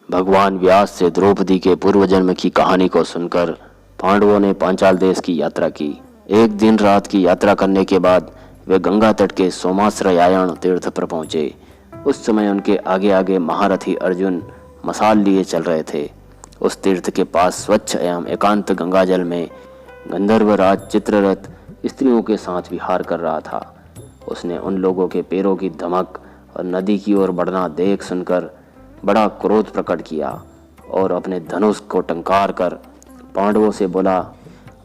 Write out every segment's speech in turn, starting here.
भगवान व्यास से द्रौपदी के पूर्व जन्म की कहानी को सुनकर पांडवों ने पांचाल देश की यात्रा की। एक दिन रात की यात्रा करने के बाद वे गंगा तट के सोमाश्रयायण तीर्थ पर पहुंचे। उस समय उनके आगे आगे महारथी अर्जुन मसाल लिए चल रहे थे। उस तीर्थ के पास स्वच्छ एवं एकांत गंगाजल में गंधर्वराज चित्ररथ स्त्रियों के साथ विहार कर रहा था। उसने उन लोगों के पैरों की धमक और नदी की ओर बढ़ना देख सुनकर बड़ा क्रोध प्रकट किया और अपने धनुष को टंकार कर पांडवों से बोला,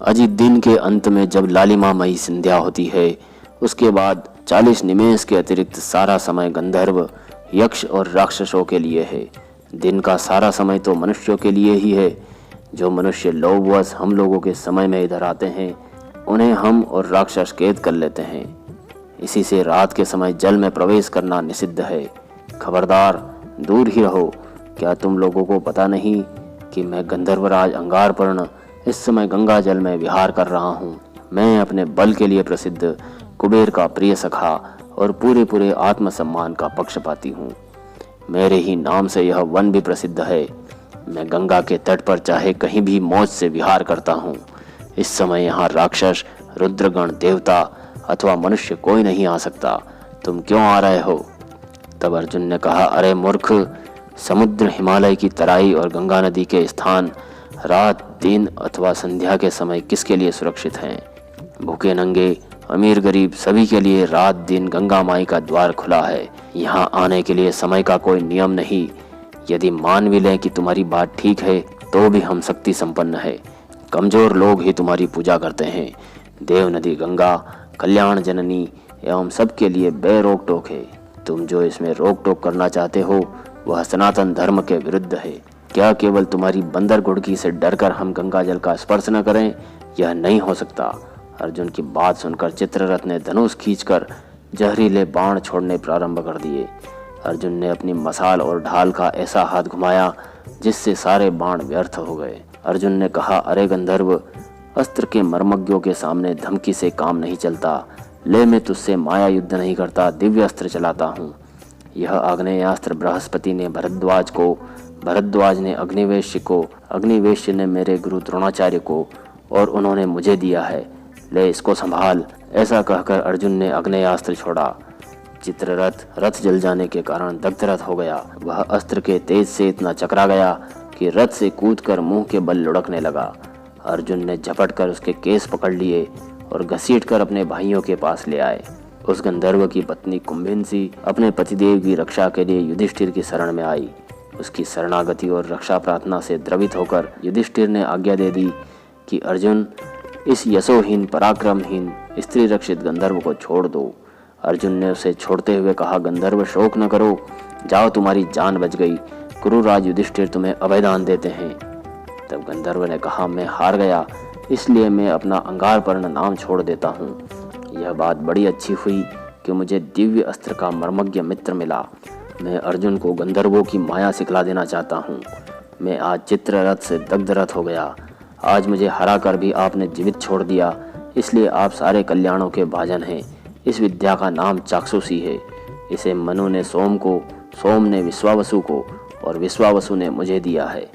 अजी दिन के अंत में जब लालिमामयी संध्या होती है, उसके बाद 40 निमेष के अतिरिक्त सारा समय गंधर्व, यक्ष और राक्षसों के लिए है। दिन का सारा समय तो मनुष्यों के लिए ही है। जो मनुष्य लोभवश हम लोगों के समय में इधर आते हैं, उन्हें हम और राक्षस कैद कर लेते हैं। इसी से रात के समय जल में प्रवेश करना निषिद्ध है। खबरदार, दूर ही रहो। क्या तुम लोगों को पता नहीं कि मैं गंधर्वराज अंगारपर्ण इस समय गंगा जल में विहार कर रहा हूँ। मैं अपने बल के लिए प्रसिद्ध कुबेर का प्रिय सखा और पूरे आत्मसम्मान का पक्षपाती हूँ। मेरे ही नाम से यह वन भी प्रसिद्ध है। मैं गंगा के तट पर चाहे कहीं भी मौज से विहार करता हूँ। इस समय यहाँ राक्षस, रुद्रगण, देवता अथवा मनुष्य कोई नहीं आ सकता। तुम क्यों आ रहे हो? तब अर्जुन ने कहा, अरे मूर्ख, समुद्र, हिमालय की तराई और गंगा नदी के स्थान रात, दिन अथवा संध्या के समय किसके लिए सुरक्षित हैं? भूखे नंगे, अमीर गरीब सभी के लिए रात दिन गंगा माई का द्वार खुला है। यहाँ आने के लिए समय का कोई नियम नहीं। यदि मान भी लें कि तुम्हारी बात ठीक है, तो भी हम शक्ति संपन्न है। कमजोर लोग ही तुम्हारी पूजा करते हैं। देव नदी गंगा कल्याण जननी एवं सबके लिए बेरोक टोक है। तुम जो इसमें रोक टोक करना चाहते हो, वह सनातन धर्म के विरुद्ध है। क्या केवल तुम्हारी बंदर घुड़की से डरकर हम गंगा जल का स्पर्श न करें? यह नहीं हो सकता। अर्जुन की बात सुनकर चित्ररथ ने धनुष खींचकर जहरीले बाण छोड़ने प्रारंभ कर दिए। अर्जुन ने अपनी मसाल और ढाल का ऐसा हाथ घुमाया जिससे सारे बाण व्यर्थ हो गए। अर्जुन ने कहा, अरे गंधर्व, अस्त्र के मर्मज्ञों के सामने धमकी से काम नहीं चलता। ले, मैं तुझसे माया युद्ध नहीं करता, दिव्य अस्त्र चलाता हूँ। यह आग्नेयास्त्र बृहस्पति ने भरद्वाज को, भरद्वाज ने अग्निवेश्य को, अग्निवेश्य ने मेरे गुरु द्रोणाचार्य को और उन्होंने मुझे दिया है। ले, इसको संभाल। ऐसा कहकर अर्जुन ने आग्नेयास्त्र छोड़ा। चित्ररथ रथ जल जाने के कारण दग्धरथ हो गया। वह अस्त्र के तेज से इतना चकरा गया कि रथ से कूदकर मुंह के बल लुढ़कने लगा। अर्जुन ने झपट कर उसके केस पकड़ लिए और घसीटकर अपने भाइयों के पास ले आए। उस गंधर्व की पत्नी कुंभिनसी अपने पतिदेव की रक्षा के लिए युधिष्ठिर की शरण में आई। उसकी शरणागति और रक्षा प्रार्थना से द्रवित होकर युधिष्ठिर ने आज्ञा दे दी कि अर्जुन, इस यशोहीन पराक्रमहीन स्त्री रक्षित गंधर्व को छोड़ दो। अर्जुन ने उसे छोड़ते हुए कहा, गंधर्व, शोक न करो, जाओ, तुम्हारी जान बच गई। कुरुराज युधिष्ठिर तुम्हें अभयदान देते हैं। तब गंधर्व ने कहा, मैं हार गया, इसलिए मैं अपना अंगारपर्ण नाम छोड़ देता हूँ। यह बात बड़ी अच्छी हुई कि मुझे दिव्य अस्त्र का मर्मज्ञ मित्र मिला। मैं अर्जुन को गंधर्वों की माया सिखला देना चाहता हूँ। मैं आज चित्ररथ से दग्धरथ हो गया। आज मुझे हरा कर भी आपने जीवित छोड़ दिया, इसलिए आप सारे कल्याणों के भाजन हैं। इस विद्या का नाम चाक्षुषी है। इसे मनु ने सोम को, सोम ने विश्वावसु को और विश्वावसु ने मुझे दिया है।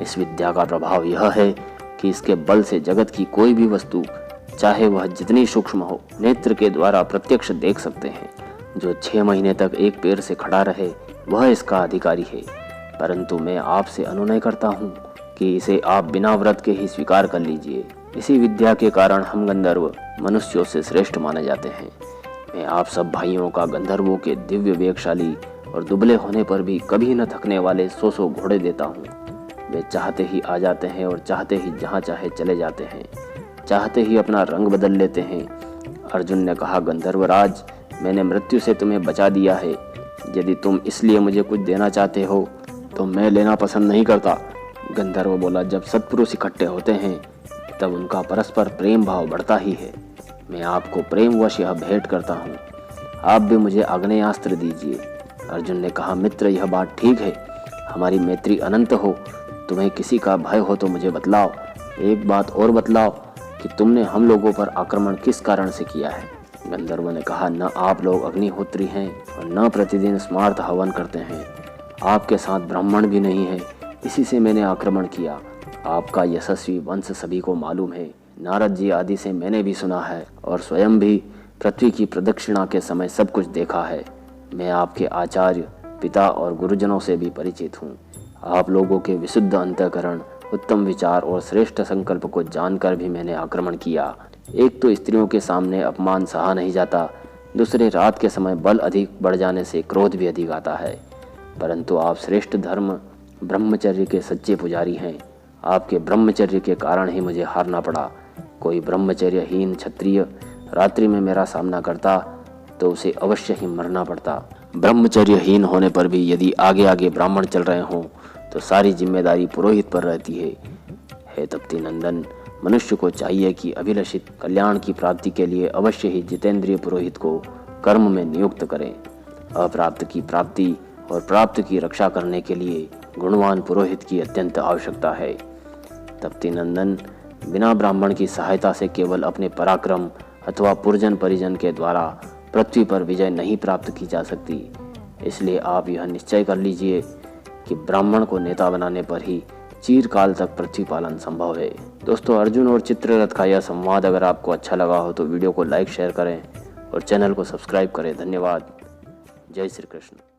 इस विद्या का प्रभाव यह है कि इसके बल से जगत की कोई भी वस्तु, चाहे वह जितनी सूक्ष्म हो, नेत्र के द्वारा प्रत्यक्ष देख सकते हैं। जो 6 महीने तक एक पैर से खड़ा रहे, वह इसका अधिकारी है। परंतु मैं आपसे अनुनय करता हूँ कि इसे आप बिना व्रत के ही स्वीकार कर लीजिए। इसी विद्या के कारण हम गंधर्व मनुष्यों से श्रेष्ठ माने जाते हैं। मैं आप सब भाइयों का गंधर्वों के दिव्य वेगशाली और दुबले होने पर भी कभी न थकने वाले 100 घोड़े देता हूँ। वे चाहते ही आ जाते हैं और चाहते ही जहाँ चाहे चले जाते हैं, चाहते ही अपना रंग बदल लेते हैं। अर्जुन ने कहा, गंधर्वराज, मैंने मृत्यु से तुम्हें बचा दिया है। यदि तुम इसलिए मुझे कुछ देना चाहते हो तो मैं लेना पसंद नहीं करता। गंधर्व बोला, जब सत्पुरुष इकट्ठे होते हैं तब उनका परस्पर प्रेम भाव बढ़ता ही है। मैं आपको प्रेमवश यह भेंट करता हूँ। आप भी मुझे आग्नेयास्त्र दीजिए। अर्जुन ने कहा, मित्र, यह बात ठीक है। हमारी मैत्री अनंत हो। तुम्हें किसी का भय हो तो मुझे बतलाओ। एक बात और बतलाओ कि तुमने हम लोगों पर आक्रमण किस कारण से किया है। गंधर्व ने कहा, न आप लोग अग्निहोत्री हैं और न प्रतिदिन स्मार्त हवन करते हैं। आपके साथ ब्राह्मण भी नहीं है, इसी से मैंने आक्रमण किया। आपका यशस्वी वंश सभी को मालूम है, नारद जी आदि से मैंने भी सुना है और स्वयं भी पृथ्वी की प्रदक्षिणा के समय सब कुछ देखा है। मैं आपके आचार्य, पिता और गुरुजनों से भी परिचित हूँ। आप लोगों के विशुद्ध अंतःकरण, उत्तम विचार और श्रेष्ठ संकल्प को जानकर भी मैंने आक्रमण किया। एक तो स्त्रियों के सामने अपमान सहा नहीं जाता, दूसरे रात के समय बल अधिक बढ़ जाने से क्रोध भी अधिक आता है। परंतु आप श्रेष्ठ धर्म ब्रह्मचर्य के सच्चे पुजारी हैं। आपके ब्रह्मचर्य के कारण ही मुझे हारना पड़ा। कोई ब्रह्मचर्यहीन क्षत्रिय रात्रि में मेरा सामना करता तो उसे अवश्य ही मरना पड़ता। ब्रह्मचर्यहीन होने पर भी यदि आगे आगे ब्राह्मण चल रहे हों तो सारी जिम्मेदारी पुरोहित पर रहती है। हे तप्ती नंदन, मनुष्य को चाहिए कि अभिलषित कल्याण की प्राप्ति के लिए अवश्य ही जितेंद्रिय पुरोहित को कर्म में नियुक्त करें। अप्राप्त की प्राप्ति और प्राप्त की रक्षा करने के लिए गुणवान पुरोहित की अत्यंत आवश्यकता है। तप्ती नंदन, बिना ब्राह्मण की सहायता से केवल अपने पराक्रम अथवा पुरजन परिजन के द्वारा पृथ्वी पर विजय नहीं प्राप्त की जा सकती। इसलिए आप यह निश्चय कर लीजिए कि ब्राह्मण को नेता बनाने पर ही चिरकाल तक पृथ्वी पालन संभव है। दोस्तों, अर्जुन और चित्ररथ का यह संवाद अगर आपको अच्छा लगा हो तो वीडियो को लाइक शेयर करें और चैनल को सब्सक्राइब करें। धन्यवाद। जय श्री कृष्ण।